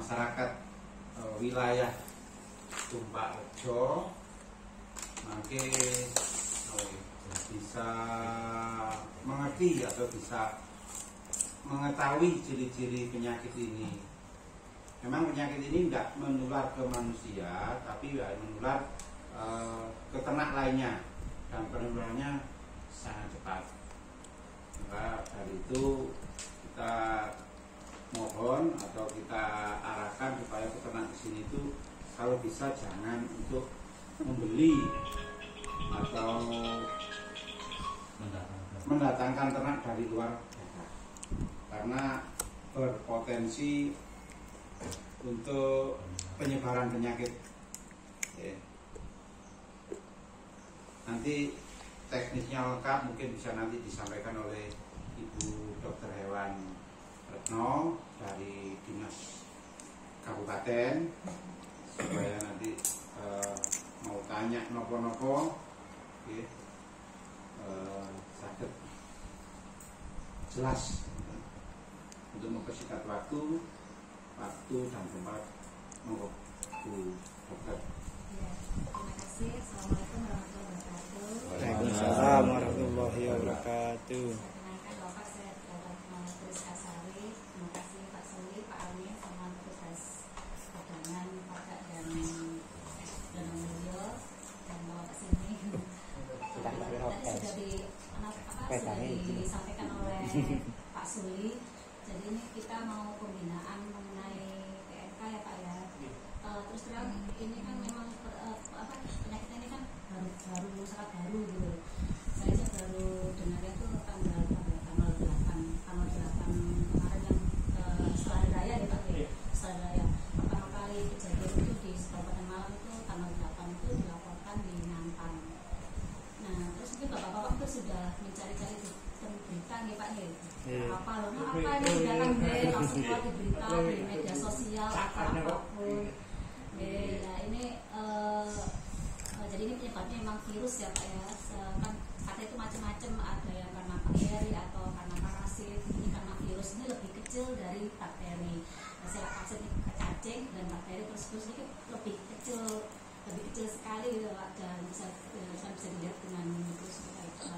masyarakat wilayah Tumpak Rejo mungkin bisa mengerti atau bisa mengetahui ciri-ciri penyakit ini. Memang penyakit ini tidak menular ke manusia, tapi menular ke ternak lainnya, dan penularannya sangat cepat. Maka dari itu kita mohon atau kita arahkan supaya peternak di sini itu kalau bisa jangan untuk membeli atau mendatangkan ternak dari luar daerah, karena berpotensi untuk penyebaran penyakit. Nanti teknisnya lengkap mungkin bisa nanti disampaikan oleh Ibu Dokter Hewan Retno dari Dinas Kabupaten, supaya nanti mau tanya nopo-nopo sakit jelas untuk mempersingkat waktu dan tempat. Monggo Bu Dokter. Ya, terima kasih. Assalamualaikum warahmatullahi wabarakatuh. Waalaikumsalam warahmatullahi wabarakatuh. Perkenalkan Bapak, saya Dr. Tris Kasari. Terima kasih Pak Suli, Pak Amin, sama petugas cadangan Bapak dan Mulyo dan bawa ke sini. Sudah disampaikan oleh Pak Suli. Jadi ini kita mau pembinaan mengenai PMK ya Pak ya. Terus terang ini kan memang penyakit ini kan baru sangat baru gitu. Saya aja baru dengarnya tuh tanggal 8 kemarin yang setelah hari raya ya Pak ya. Setelah hari raya pertama kali kejadian itu di Kabupaten Malang itu tanggal 8 itu dilaporkan di Nantang. Nah terus mungkin bapak-bapak itu sudah mencari-cari berita nih Pak ya. Apa ini sudah kan langsung keluar di berita di media sosial apapun. Nah ini jadi ini penyebabnya memang virus ya Pak ya. Kan kata itu macam-macam, ada yang karena bakteri atau karena parasit. Ini karena virus ini lebih kecil dari bakteri. Sel vaksin cacing dan bakteri terus ini lebih kecil sekali gitu Pak, dan bisa dilihat dengan virus seperti itu.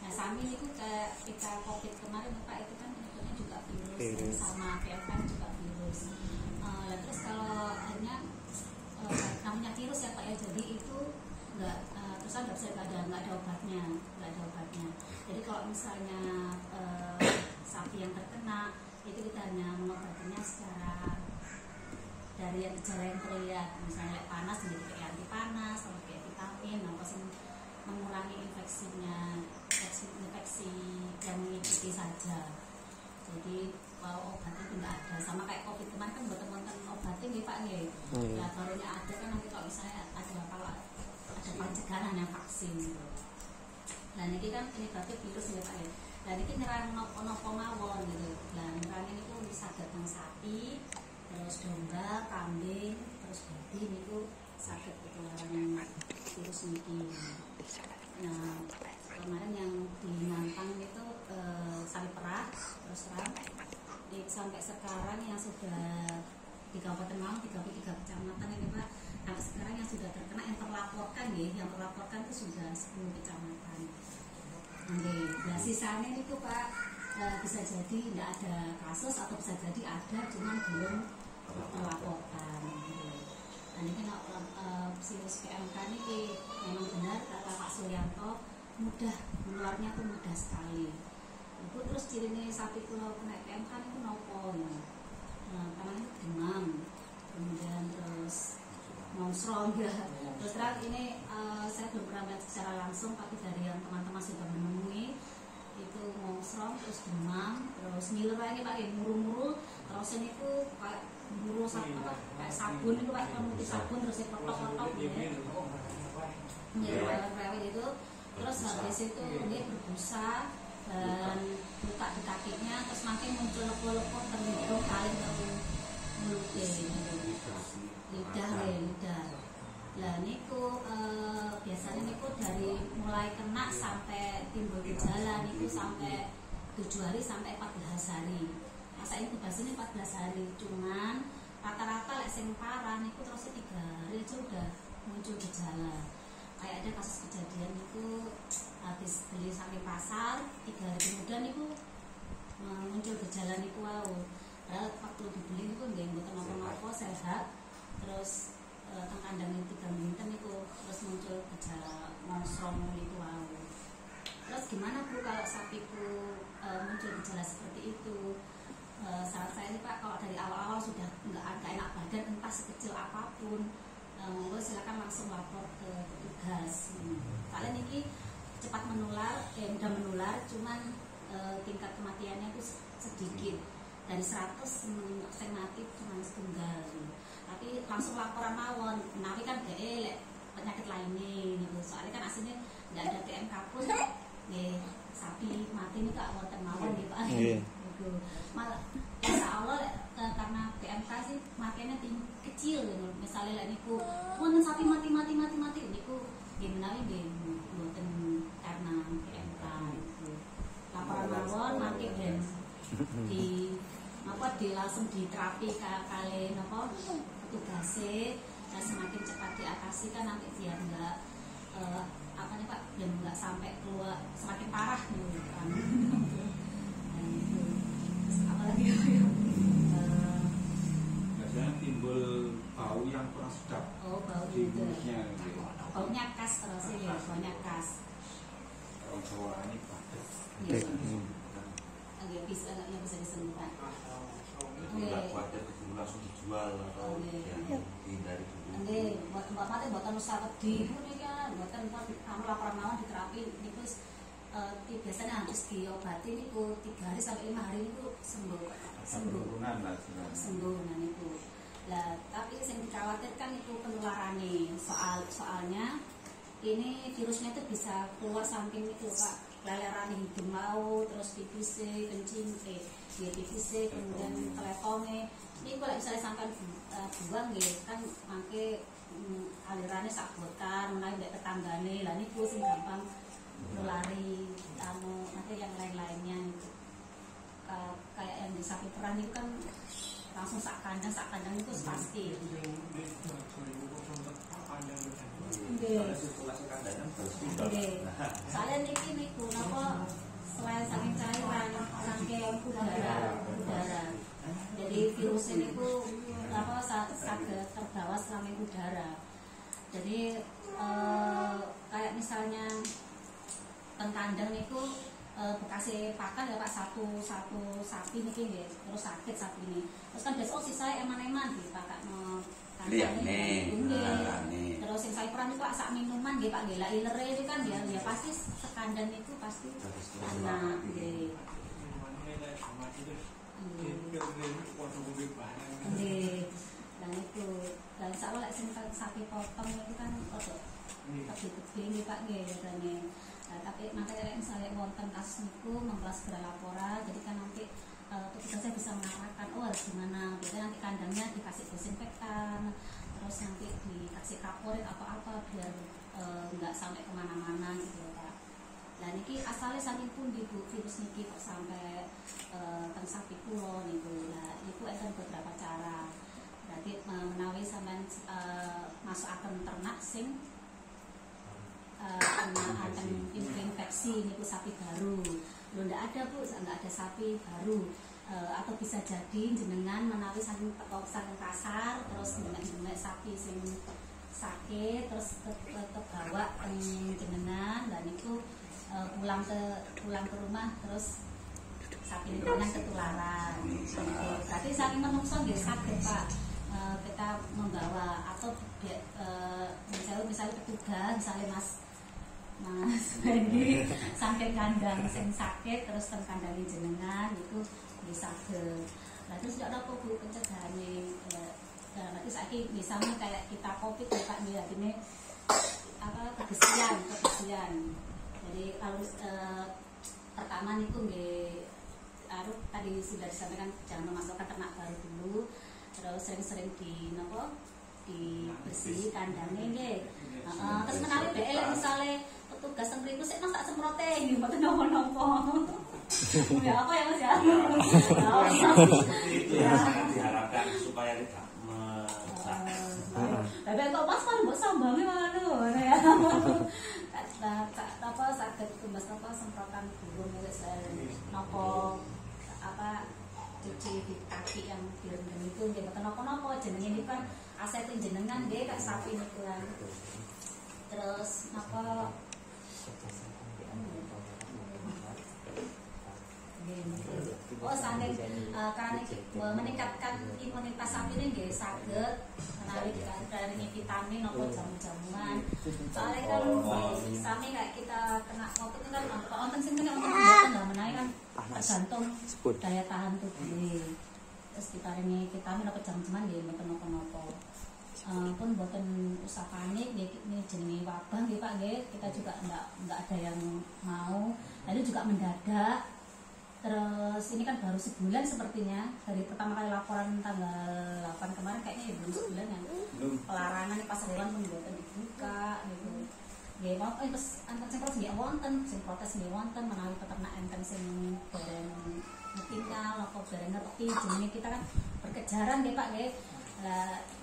Nah Samin itu kayak kita COVID kemarin Pak, itu kan penyebabnya juga virus. Sama PMK juga virus. Terus kalau hanya namanya virus ya Pak ya, jadi itu nggak ada obatnya. Jadi kalau misalnya sapi yang terkena itu kita hanya mengobatinya secara dari gejala yang terlihat, misalnya panas jadi kayak anti panas atau kayak vitamin, mengurangi infeksi yang mengikuti saja. Jadi kalau obatnya itu tidak ada, sama kayak COVID kemarin kan buat teman-teman obatnya nih Pak nih. Ya barunya ada kan nanti kalau misalnya ada pencegahan yang vaksin gitu. Nah ini kan berarti virus ya Pak ya. Dan ini nyerang nopo mawon gitu. Nah nyerang ini tuh bisa datang sapi, terus domba, kambing, terus babi itu sakit ketularan virus ini. Nah kemarin yang di Nantang itu sapi perah, terus terang sampai sekarang yang sudah di Kabupaten Malang 33 kecamatan ini Pak, sampai sekarang yang sudah terkena yang terlaporkan itu sudah 10 kecamatan. Nah sisanya itu Pak bisa jadi tidak ada kasus atau bisa jadi ada, cuman belum terlaporkan. Nah ini kan virus PMK ini memang benar kata Pak Suryanto, mudah menularnya tuh mudah sekali. Ibu terus cirinya sapi kalau kena PMK itu nopo ya. Karena itu demam, kemudian terus mongsrong ya. Terus terang ini saya belum pernah melihat secara langsung, tapi dari yang teman-teman sudah menemui itu mongsrong, terus demam, terus ngiler lagi Pak, muru-muru, terus ini tuh kayak muru kayak sabun itu Pak, pemutih sabun terus kotok-kotok ya. Ngiler itu, terus habis itu dia berbusa dan buka di kakinya, terus makin muncul lepo-lepo terhidung paling mulutnya lidah. Lah niku biasanya niku dari mulai kena sampai timbul gejala niku sampai 7 hari sampai 14 hari. Masa inkubasinya 14 hari, cuman rata-rata lek sing parah niku terus 3 hari aja udah muncul gejala. Kayak ada kasus kejadian itu habis beli saking pasar 3 hari kemudian niku muncul gejala niku wau. Padahal waktu dibeli niku nggih mboten napa-napa sehat. Terus teng kandang 3 minggu niku terus muncul gejala monsrom niku wau. Terus gimana Bu kalau sapiku muncul gejala seperti itu? Saran saya nih Pak, kalau dari awal-awal sudah nggak enak badan entah sekecil apapun, monggo silakan langsung lapor ke petugas. Kalian ini cepat menular, mudah menular, cuman tingkat kematiannya itu sedikit. Dari 100 yang mati cuma setunggal. Tapi langsung laporan mawon, menawi kan penyakit lainnya gitu. Soalnya kan aslinya nggak ada PMK pun, sapi mati ini kak wonten mawon nih Pak. Malah insya Allah karena PMK sih makanya kecil gitu. Misalnya niku wonten sapi mati niku gimana nggih mboten karena PMK itu. Laporan mawon mati dan di langsung diterapi kali petugasnya. Nah, semakin cepat diatasi kan nanti biar enggak Pak, dan enggak sampai keluar semakin parah gitu kan. Apalagi biasanya timbul bau yang kurang sedap. Bau di itu mulutnya baunya khas terus ya, baunya khas. Orang Jawa ini bagus. Agak bisa disembuhkan. Nggak khawatir keburu langsung dijual atau dihindari dulu. Buat mati buatan usah wedi ini kan, buatan laporan mawon di terapi niku biasanya harus diobati niku 3 hari sampai 5 hari niku sembuh. Nah niku. Lah tapi yang dikhawatirkan itu penularannya. Soalnya ini virusnya itu bisa keluar samping itu Pak, leleran hidung mau, terus pipis, kencing, pipis, kemudian telepongnya. Ini kalau misalnya sampai buang gitu kan, mangke alirannya sabotan, mulai dari tetanggane, lah ini sing gampang nulari, nanti yang lain-lainnya itu. Kayak yang di sapi perah itu kan langsung sak kandang itu pasti. Soalnya niku napa selain saking cairan, saking udara. Jadi virus ini saged terbawa selama udara. Jadi kayak misalnya teng kandang niku bekasi pakan ya Pak satu sapi niki nggih, terus sakit sapi ini. Terus kan besok sisa eman-eman dipakakno kandangane. Terus yang saya peran itu sak minuman nggih Pak nggih, la ilere itu kan ya pasti sekandang itu pasti anak nggih. Dan itu dan insya Allah sapi potong itu kan tebing nggih Pak nggih katanya. Tapi makanya misalnya wonten kasus niku monggo segera laporan, jadi kan nanti petugasnya bisa mengarahkan harus gimana. Biasanya nanti kandangnya dikasih desinfektan, terus nanti dikasih kaporit atau apa biar nggak sampai kemana-mana gitu Pak. Dan ini asalnya saking pundi Bu virus niki kok sampai teng sapi kula niku. Nah, niku enten beberapa cara. Berarti menawi sampean masukaken ternak sing akan infeksi niku sapi baru. Lho ndak ada Bu, nggak ada sapi baru. Atau bisa jadi jenengan menawi saking kasar terus jenengan sapi sing sakit terus kebawa jenengan dan itu pulang ke rumah terus sapi jenengan ketularan. Tapi saking menungso nggih saged Pak kita membawa atau misalnya petugas misalnya Mas Bendy sampai kandang sing sakit terus teng kandangin jenengan itu bisa ke. Nah terus tidak ada Bu pencegahannya. Nanti saiki misalnya kayak kita COVID ya Pak nih ini kebersihan. Jadi kalau pertama itu nggih tadi sudah disampaikan jangan memasukkan ternak baru dulu, terus sering-sering dibersih kandangnya nggih. Terus menawi dhek misalnya petugas teng mriku sik tak semprote nggih mboten napa-napa. Ya apa ya Mas ya? Itu yang sangat diharapkan supaya tidak tapi kok pas kan mbok sambange ngono ya. Apa saged tumbas apa semprotan burung napa apa cuci di kaki yang direndam itu nggih mboten napa-napa jenenge niku kan aset jenengan nggih kak sapi niku kan. Terus napa oh saking karena meningkatkan imunitas sapi ini nggih saged menawi dari vitamin atau jamu-jamuan. Soalnya kan sami kayak kita kena COVID kan wonten sing kena wonten lah menawi kan tergantung daya tahan tubuh. Terus diparingi vitamin atau jamu-jamuan nggih mboten napa-napa. Pun mboten usah panik nggih ini jenenge wabah nggih Pak nggih. Kita juga enggak ada yang mau. Lalu juga mendadak. Terus ini kan baru sebulan sepertinya dari pertama kali laporan tanggal 8 kemarin kayaknya ya belum sebulan ya. Pelarangan di pasar hewan pun buatan dibuka gitu. Ya mau terus antar sing protes nggih wonten, sing protes nggih wonten menawi peternak enten sing bareng tinggal apa bareng ngerti jenenge kita kan berkejaran nggih Pak nggih.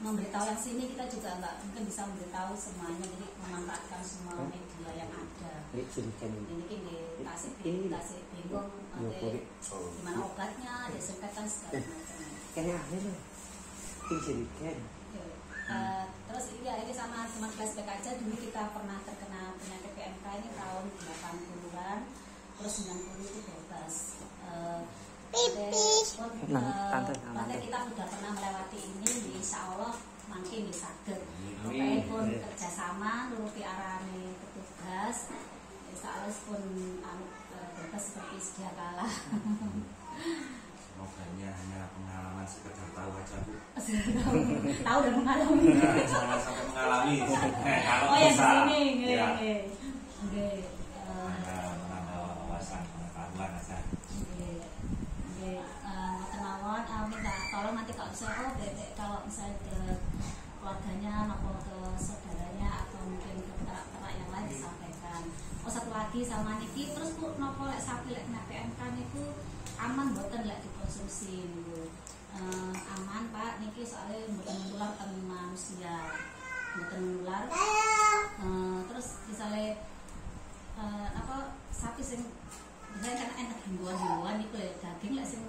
Memberitahu yang sini kita juga nggak mungkin bisa memberitahu semuanya, jadi memanfaatkan semua media yang ada. Ini di tasik bingung gimana obatnya, disinfektan segala macam. Terus iya ini sama flashback aja, dulu kita pernah terkena penyakit PMK ini tahun 80-an, terus 90 itu bebas. Nanti kita sudah pernah melewati ini, insya Allah makin disaged. Pokoknya pun kerjasama nuruti arahane petugas, insya Allah pun bebas seperti sedia kala. Semoga hanya pengalaman sekedar tahu aja Bu. Tahu dan mengalami. Jangan sampai mengalami. Kalau oh bisa. Ya di sini, ya. menambah wawasan pengetahuan aja. Minta tolong nanti kalau misalnya kalau misalnya ke keluarganya atau ke saudaranya atau mungkin ke ternak yang lain disampaikan. Oh satu lagi sama niki terus Bu nopo lek sapi lek kena PMK niku aman mboten lek dikonsumsi niku. Aman Pak niki soalnya mboten nular ke manusia. Mboten nular. Terus misalnya apa sapi sing biasanya kan enak himbauan niku lek daging lek sing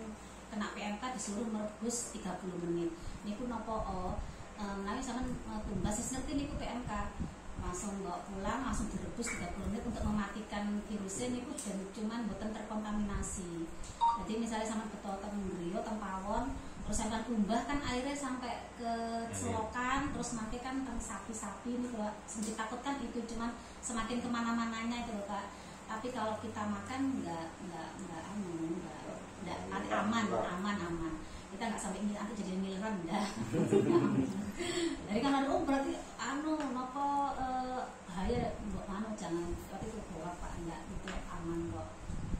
kena PMK disuruh merebus 30 menit. Niku nopo nanti sampean tumbas ngerti niku PMK. Langsung nggak pulang, langsung direbus 30 menit untuk mematikan virusnya niku dan cuman boten terkontaminasi. Jadi misalnya sampean betul teng griya teng pawon, terus sampean tumbah kan airnya sampai ke selokan, terus nanti kan teng sapi-sapi niku sedikit takutkan itu cuman semakin kemana-mananya itu Pak. Tapi kalau kita makan enggak aman. Kita nggak sampai ini nanti jadi miliaran enggak. Jadi kan ada berarti nopo bahaya mbok jangan berarti itu bawa Pak enggak itu aman kok.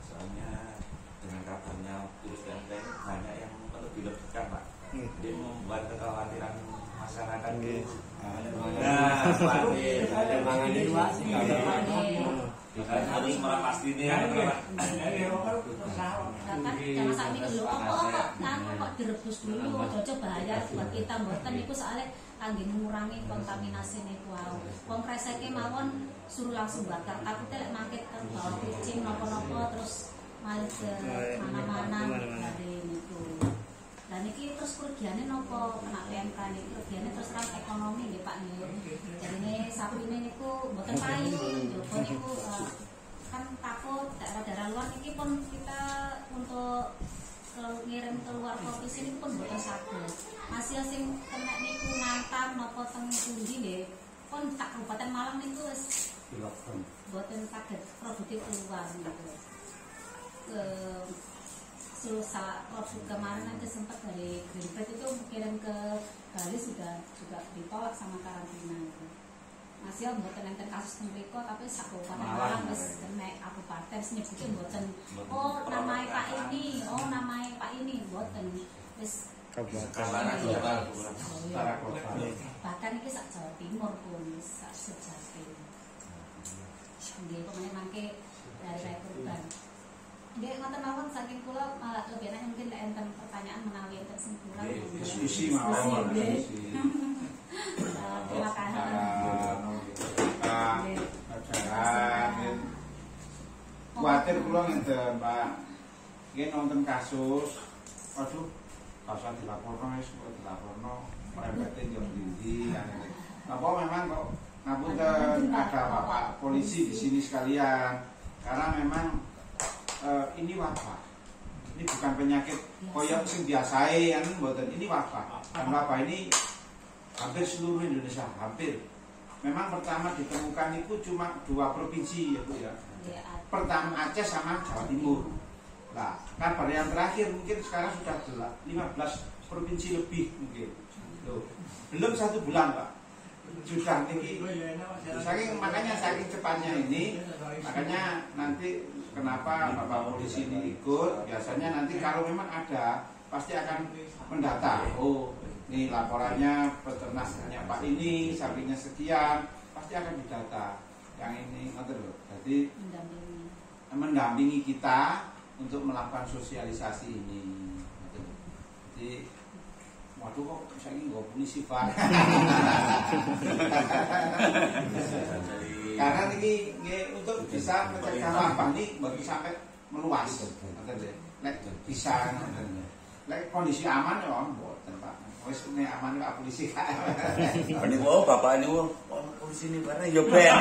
Soalnya dengan kabarnya virus PMK ini banyak yang lebih-lebihkan Pak. Dia membuat kekhawatiran masyarakat gitu. Harus merapasti ini ya. Kan jangan sampai dulu kok direbus dulu, cocok bahaya buat kita mboten niku soalnya kangge mengurangi kontaminasi niku wae. Wong kreseke mawon suruh langsung bakar. Takutnya lek mangket kan bawa kucing napa-napa terus malah ke mana-mana dari niku. Dan niki terus kerugiannya nopo kena PMK niki kerugiannya terus terang ekonomi nggih Pak nggih. Jadine sapine niku mboten payu, njogo niku kan takut daerah-daerah luar niki pun kita untuk ngirim keluar provinsi ini pun mboten saged. Masih sing kena niku ngantam napa teng pundi nggih pun tak Kabupaten Malang niku wis mboten saged produktif keluar niku. Salah kemarin nanti sempat dari Green Pride itu kirim ke Bali juga ditolak sama karantina itu. Masih mboten enten kasus mriko tapi sak kabupaten Malang wis kena kabupaten nyebutke mboten namanya Pak ini mboten wis kabupaten bahkan iki sak Jawa Timur pun sak Jatim. Nggih pokoknya mangke dari korban. Dia ngoten mawon saking kula malah lebih enak mungkin lek enten pertanyaan menawi enten sing kurang. Diskusi mawon. Terima kasih. Ajaran. Kuatir kula ngenten, Pak. Nggih nonton kasus. Aduh, kasus dilaporno wis dilaporno merembete yo ndi. Apa memang kok ngapunten ada Bapak polisi di sini sekalian. Karena memang ini wabah. Ini bukan penyakit koyok sing biasae kan mboten, ini wabah. Dan wabah ini hampir seluruh Indonesia, hampir. Memang pertama ditemukan itu cuma 2 provinsi ya Bu ya. Pertama Aceh sama Jawa Timur. Nah, kan pada yang terakhir mungkin sekarang sudah 15 provinsi lebih mungkin. Loh, belum 1 bulan Pak. Sudah tinggi. Makanya saking cepatnya ini, makanya nanti kenapa Bapak polisi ini ikut? Biasanya nanti kalau memang ada pasti akan mendata. Oh, ini laporannya peternaknya Pak ini, sapinya sekian, pasti akan didata. Yang ini ngerti loh. Jadi mendampingi kita untuk melakukan sosialisasi ini. Jadi, waduh kok saya ini nggak polisi Pak. Karena ini untuk bisa mencegah wabah ini baru sampai meluas. Lek bisa, lek kondisi aman ya mboten Pak. Wis nek aman Pak polisi Kak. Ini mau bapak ini mau polisi ini barang yo ben.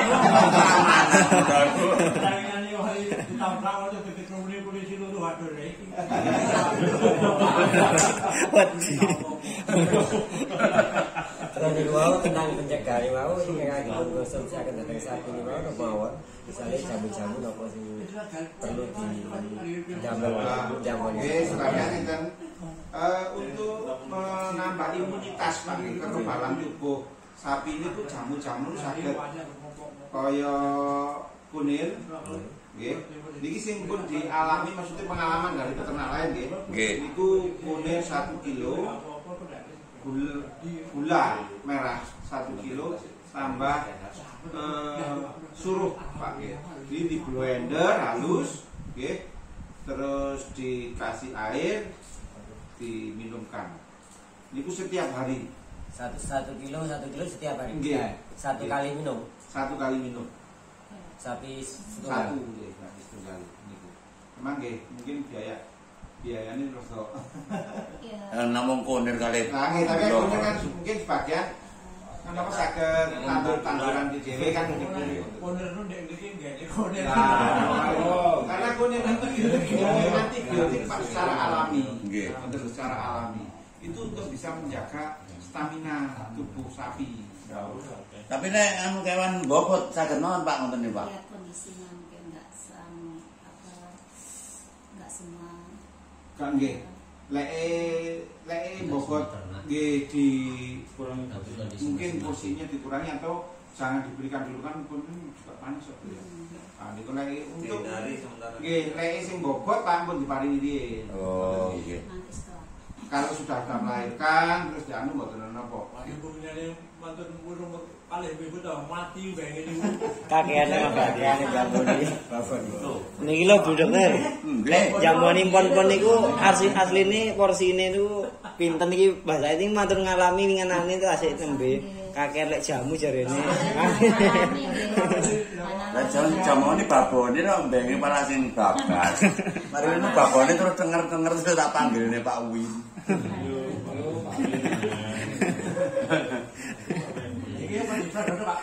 Tangane hari ditabrak waktu ketemu polisi lu waduh rek. Terus mau tentang pencegahan mau ini ngagem konsumsi akan datang saat ini mau mawon misalnya jamu-jamu apa sing perlu dijamu Sebenarnya kan untuk menambah imunitas Pak, kekebalan tubuh sapi ini tuh jamu-jamu saged kaya kunir nggih. Niki sing pun dialami maksudnya pengalaman dari peternak lain nggih. Niku kunir 1 kilo, gula merah 1 kilo tambah suruh Pak nggih. Jadi di blender halus nggih. Terus dikasih air diminumkan. Niku setiap hari. 1 kilo setiap hari. Nggih. 1 kali minum. 1 kali minum. Sapi 1 nggih, gratis sekali niku. Memang nggih, mungkin biayanya rada. Namung konir kali. Nah, nggih, tapi kan mungkin sebagian kan apa saged tanduran di dhewe kan niku. Koner nu ndek iki nggih koner. Karena kunir itu antibiotik Pak secara alami. Nggih. Betul secara alami. Itu untuk bisa menjaga stamina tubuh sapi. Tapi nek anu kewan bobot saged non Pak ngoten niku Pak. Ya kondisinya mungkin enggak semua. Kan nggih. Lek bobot nggih mungkin porsinya dikurangi atau jangan diberikan dulu kan pun juga panas kok ya. Nah, niku lek untuk nggih lek sing bobot Pak pun diparingi riyin. Oh, nggih. Nanti setelah. Kalau sudah melahirkan terus dianu mboten napa. Ibu nyane mantun urung kalih minggu to mati bae ngene. Kakeane bagiane baboni. Niki lho Bu Dokter. Nek jamane pon-pon niku asline porsine niku pinten iki bahasa ini matur ngalami ngenane itu asik tembe. Kakek lek jamu jarene. Lah jamone babone nek mbenge malah sing babas. Mari ngono babone terus denger-denger terus tak panggilne Pak Wi. Iki apa bisa dodok Pak?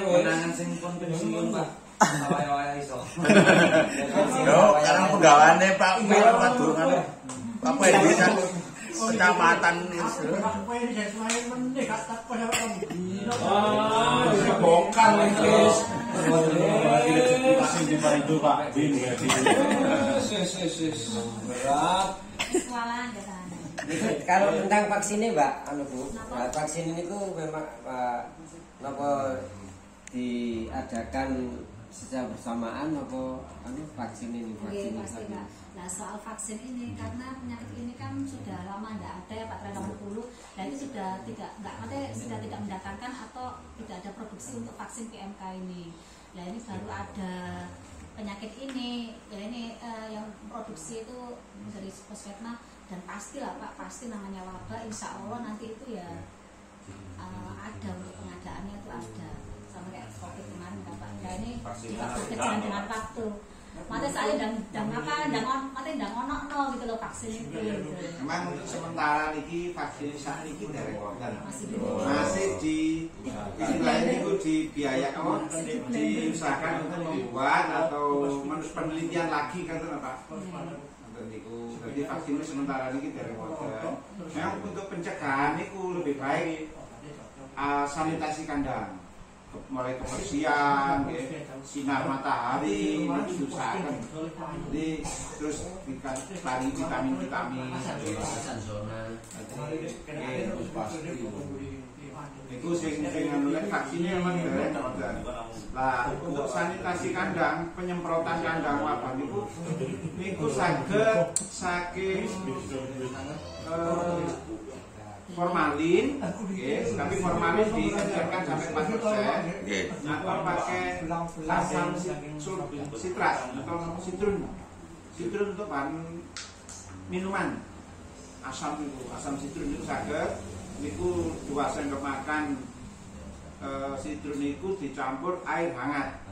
Menangan sing pun pensiun Pak. Awal-awal iso. Yo, sekarang penggawane Pak Wi padurungane. Pak Wedi kan kecamatan itu. Kowe iki sesuai meneh gak tak kowe apa dino. Bongkar wis. Sing dibantu Pak Bin berarti. Berat. Soalan ke sana. Kalau tentang vaksin ini Mbak, anu Bu, vaksin ini ku memang napa diadakan secara bersamaan apa anu vaksin ini Oke, pasti Kak. Nah soal vaksin ini karena penyakit ini kan sudah lama tidak ada ya Pak Tren nomor 10. Nah itu sudah tidak mendatangkan atau tidak ada produksi untuk vaksin PMK ini. Nah ini baru ada penyakit ini, ya ini yang produksi itu dari Puskesmas, dan pastilah Pak, pasti namanya wabah, insya Allah nanti itu ya ada untuk pengadaannya itu ada, sama kayak COVID kemarin kan Pak. Nah ini juga berjalan dengan waktu. Mata saya dan ono gitu loh vaksin itu. Memang untuk sementara niki vaksin saat niki dari masih di istilahnya itu dibiayakan, diusahakan untuk membuat atau penelitian lagi kan Pak. Jadi vaksin itu sementara niki dari memang untuk pencegahan itu lebih baik sanitasi kandang. Mulai kebersihan, sinar matahari, diusahakan. Jadi terus dikasih vitamin, itu sehingga vaksinnya memang dari lah untuk sanitasi kandang, penyemprotan kandang wabah itu saged saking formalin, tapi formalin dikecilkan sampai 4%, atau pakai asam sitrat atau sitrun untuk bahan minuman. Asam sitrun itu saged, niku 2 sendok makan sitrun itu dicampur air hangat,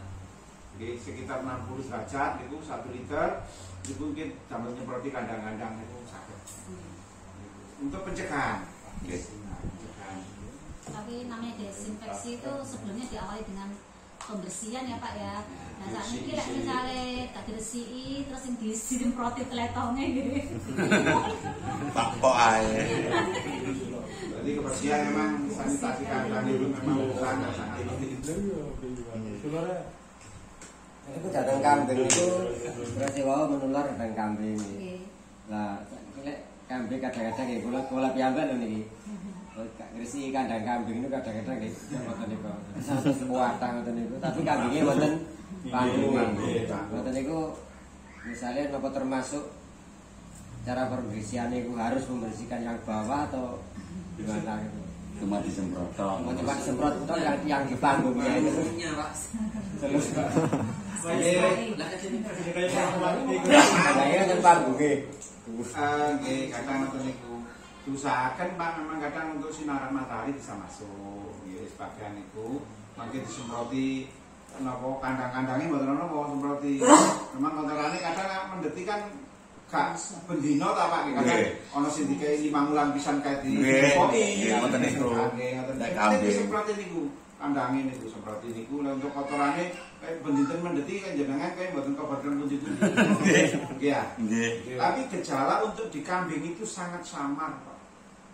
sekitar 60 derajat, niku 1 liter, niku mungkin sambil nyemproti kandang-kandang niku saged. Untuk pencegahan. Tapi namanya desinfeksi itu sebelumnya diawali dengan pembersihan ya Pak ya. Nah saat ini misalnya tak diresiki terus yang disemproti teletongnya gitu. Pak kok aja. Jadi kebersihan memang sanitasi kandang itu memang sangat penting. Itu datang kambing itu berarti menular datang kambing. Lah kambing kadang-kadang ya kula piyambak lho niki. Ngresi kandang kambing itu kadang-kadang nggih ngoten niku. Kuatang ngoten niku, tapi kambinge wonten panggunge. Ngoten niku misalnya napa termasuk cara pembersihan niku harus membersihkan yang bawah atau gimana gitu. Cuma disemprot. Cuma disemprot itu yang di panggung ya itu. Terus kayaknya kan panggunge. Nggih, kadang ngoten niku. Diusahakan Pak, memang kadang untuk sinaran matahari bisa masuk. Nggih, sebagian niku mangke disemproti napa kandang-kandangnya mboten ana apa semproti. Memang kontrane kadang mendeti kan gak bendino ta Pak, kadang ana sing dikai 5 wulan pisan kae di semproti. Nggih, ngoten niku. Nggih, ngoten niku. Semproti niku. Kandange niku semproti niku untuk kotorane kayak benditen mendeti kan jenengan kayak mboten kobaran pundi-pundi. Nggih ya. Nggih. Tapi gejala untuk di kambing itu sangat samar Pak.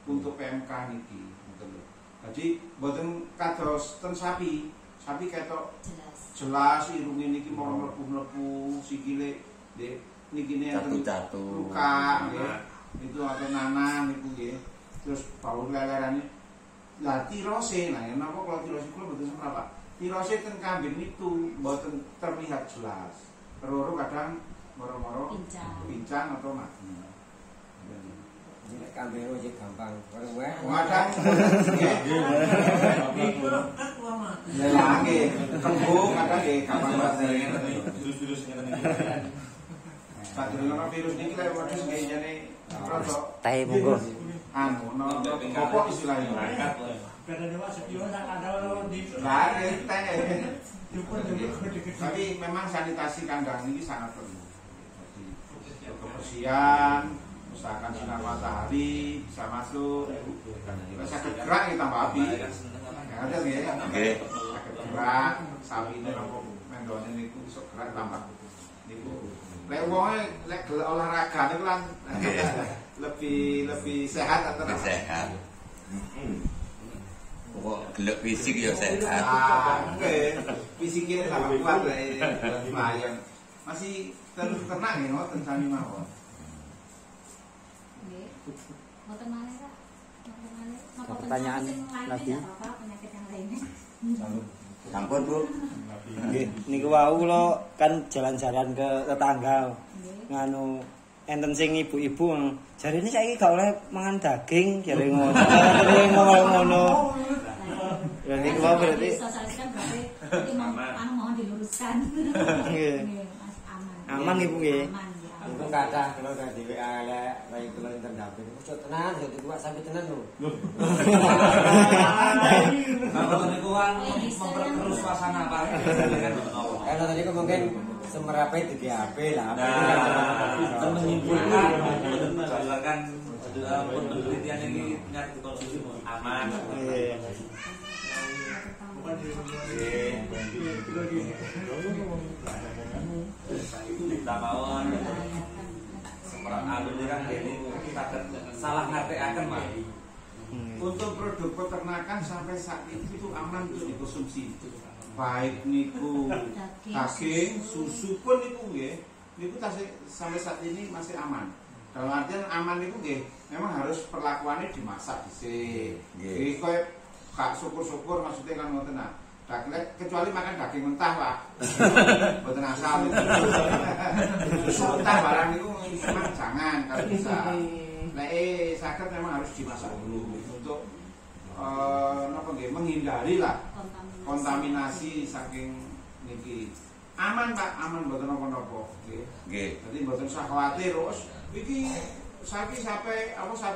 Untuk PMK niki ngoten lho. Jadi mboten kados ten sapi. Sapi ketok jelas irunge niki mau mlebu-mlebu sikile nggih niki ne luka nggih. Itu atau nanang niku nggih. Terus bau lelerane. Lah tirose, nah napa kalau tirose kula mboten semprot Pak. Tirose ten kambing itu mboten terlihat jelas. Terus kadang moro-moro pincang atau mati. Kambing itu gampang. Kadang nggih. Kembung kadang nggih gampang banget. Virus-virus ngene iki. Pak dene virus niki lek wedhus nggih jane rodok. Tae monggo. Anu apa istilahnya? Kada dewa setio sak ada di Lah teh. Tapi memang sanitasi kandang ini sangat perlu. Jadi kebersihan, usahakan sinar matahari bisa masuk. Sakit gerak kita tambah api. Ada nggih? Nggih. Sakit gerak, sapi ini nopo mendone niku iso gerak tambah. Niku lek wonge lek gelek olahraga niku kan lebih sehat atau sehat. Pokok gelek fisik ya sehat. Oke. Fisiknya tambah kuat lah lumayan. Masih terus tenang ya ngoten sami mawon. Nggih. Mboten maneh Kak. Mboten maneh. Napa Pertanyaan lagi? Apa penyakit yang lainnya? Sampun Bu. Nggih, niku wau kula kan jalan-jalan ke tetangga. Nganu enten sing ibu-ibu jarine saiki gak oleh mangan daging, jare ngono. Ngono. Ya niku berarti sosialisasikan berarti anu mohon diluruskan pisan. Nggih. Mas aman. Aman Ibu nggih. Aman ya. Untuk kata kalau nggak di WA lek baik kalau terdamping, cocok tenan, jadi gua sampai tenan loh. Kalau niku kan memperkeruh suasana Pak. Kalau tadi kok mungkin semerapai di HP lah. Nah, menyimpulkan berdasarkan penelitian ini nyari konsumsi aman. Kita mawon semerap alun kan ini kita salah ngertekaken Pak. Untuk produk peternakan sampai saat itu aman untuk dikonsumsi. Baik niku daging, susu pun niku nggih. Niku sampai saat ini masih aman. Dalam artian aman niku nggih, memang harus perlakuannya dimasak dhisik. Nggih koyo gak syukur-syukur maksudnya kan ngoten nah. Kecuali makan daging mentah Pak. Mboten asal. Susu mentah barang niku memang jangan kalau bisa. Nek saged memang harus dimasak dulu untuk napa nggih menghindari lah kontaminasi saking niki. Aman Pak, aman mboten napa-napa nggih. Nggih. Dadi mboten usah kuwatir terus iki sapi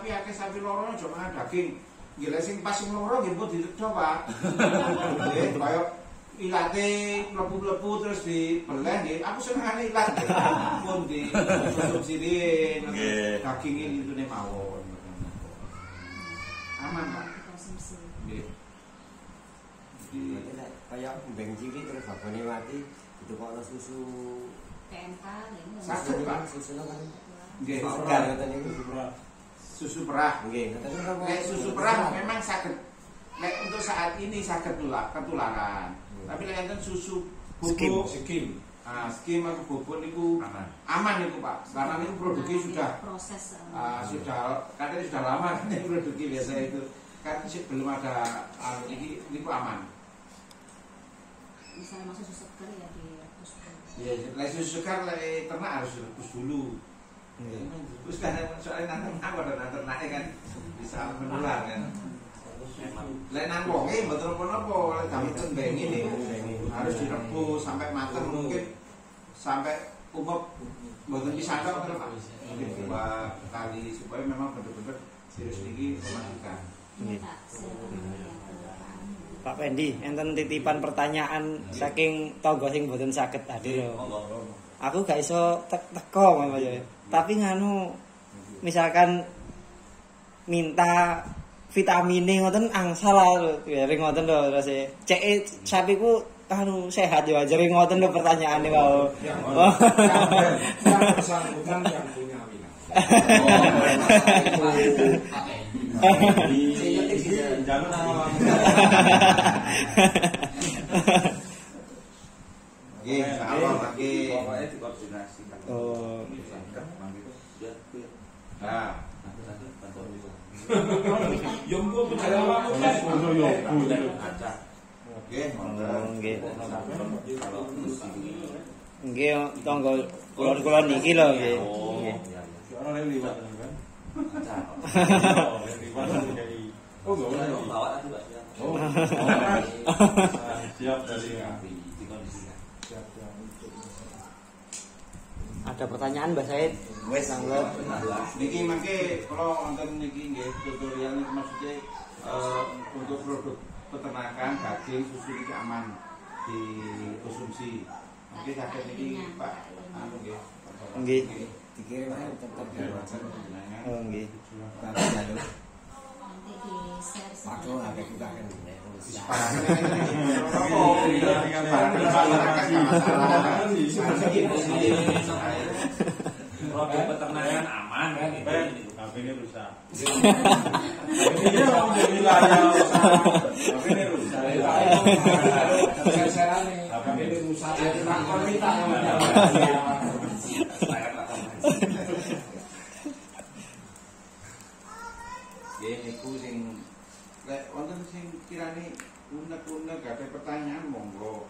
akeh sapi loro aja mangan daging. Nggih lek sing pas sing loro nggih mbok ditedho Pak. Nggih kaya ilate mlebu-mlebu terus dibeleh nggih. Aku senengane ilat nggih. Pun dikonsumsi dhewe daginge intune mawon. Aman Pak. Konsumsi. Nggih. Jadi kayak mbeng cilik terus babone mati itu kok ana susu PMK lho. Saged Pak. susu kan. Nggih. Segar ngoten niku. Susu perah. Nggih, ngoten niku. Nek susu perah memang saged. Nek untuk saat ini saged ketularan. Tapi nek enten susu bubuk, Skim. skim atau bubuk niku aman niku Pak. Karena niku produknya sudah proses. katanya sudah lama kan produknya biasa itu. Kan belum ada ini niku aman. Misalnya masuk susu segar ya direbus. Ya, lek susu segar lek ternak harus direbus dulu. Terus kan soalnya nanti ada ternaknya kan bisa menular kan. Lek nang wonge mboten napa-napa, lek kami tembeng ini harus direbus sampai mateng mungkin sampai umur mboten bisa tok Pak. Mungkin 2 kali supaya memang benar-benar serius tinggi memastikan. Pak Pendi, enten titipan pertanyaan saking tangga sing mboten saged hadir. Aku gak iso teko Mas ya. Tapi nganu misalkan minta vitamine ngoten angsal ring ngoten lho terus cek sapiku anu sehat yo ajare ngoten lho pertanyaane wae. Yang bersangkutan yang punya jangan Nggih, insyaallah lagi. Pokoknya dikoordinasi. Oh. Nah, yang gua bicara apa nggih, Nggih. Nggih, tangga kula niki lho nggih. orang yang liwat kan? Oh, enggak boleh. Bawa tadi Pak. Oh, siap dari dikondisikan. siap. Ada pertanyaan Mbak Said? Wes anggap niki mangke kalau wonten niki nggih tutorial niki maksudnya untuk produk peternakan daging susu niki aman dikonsumsi. Mungkin saged niki Pak anu nggih. Nggih. dikirim aja tetap di WhatsApp. Oh nggih. Kalau jalur Nanti di share waktu agak juga kan Produk peternakan aman kan? HP-nya rusak. Ini orang jadi wilayah HP-nya rusak. HP-nya rusak. Nggih niku sing lek wonten sing kirane unek-unek gak ada pertanyaan monggo.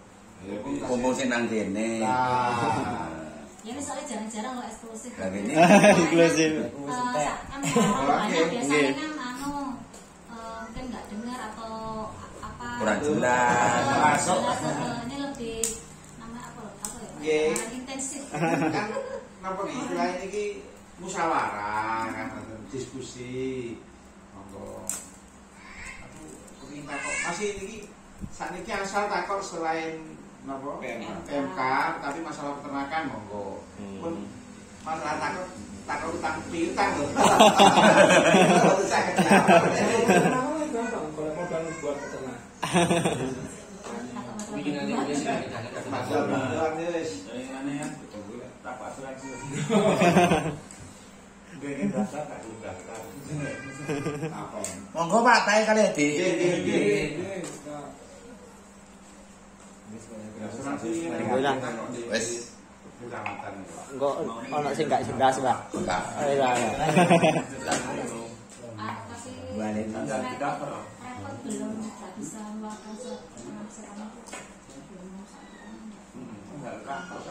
Kumpul sing nang kene. Ya ini soalnya jarang-jarang lo eksklusif. Lah ini Eksklusif. Biasanya kan anu mungkin nggak dengar atau apa kurang jelas. jelas, ini lebih nama apa Nggih. intensif. Kan napa istilahnya iki musyawarah kan diskusi. Monggo. Aku kepengin takok masih iki sakniki asal takok selain napa PMK tapi masalah peternakan monggo. Pun masalah takok utang piutang lho. Gampang kalau modal buat peternak. Masalah wis Aneh kan betul tak asuransi. Pengen daftar tak belum daftar. apa? Monggo Pak, tae kali di. Wes. Kecamatan. Engko ono sing gak jelas, Pak. Enggak. Tapi Balik. repot belum nggak bisa melakukan penghasilan itu belum. Enggak kan, kalau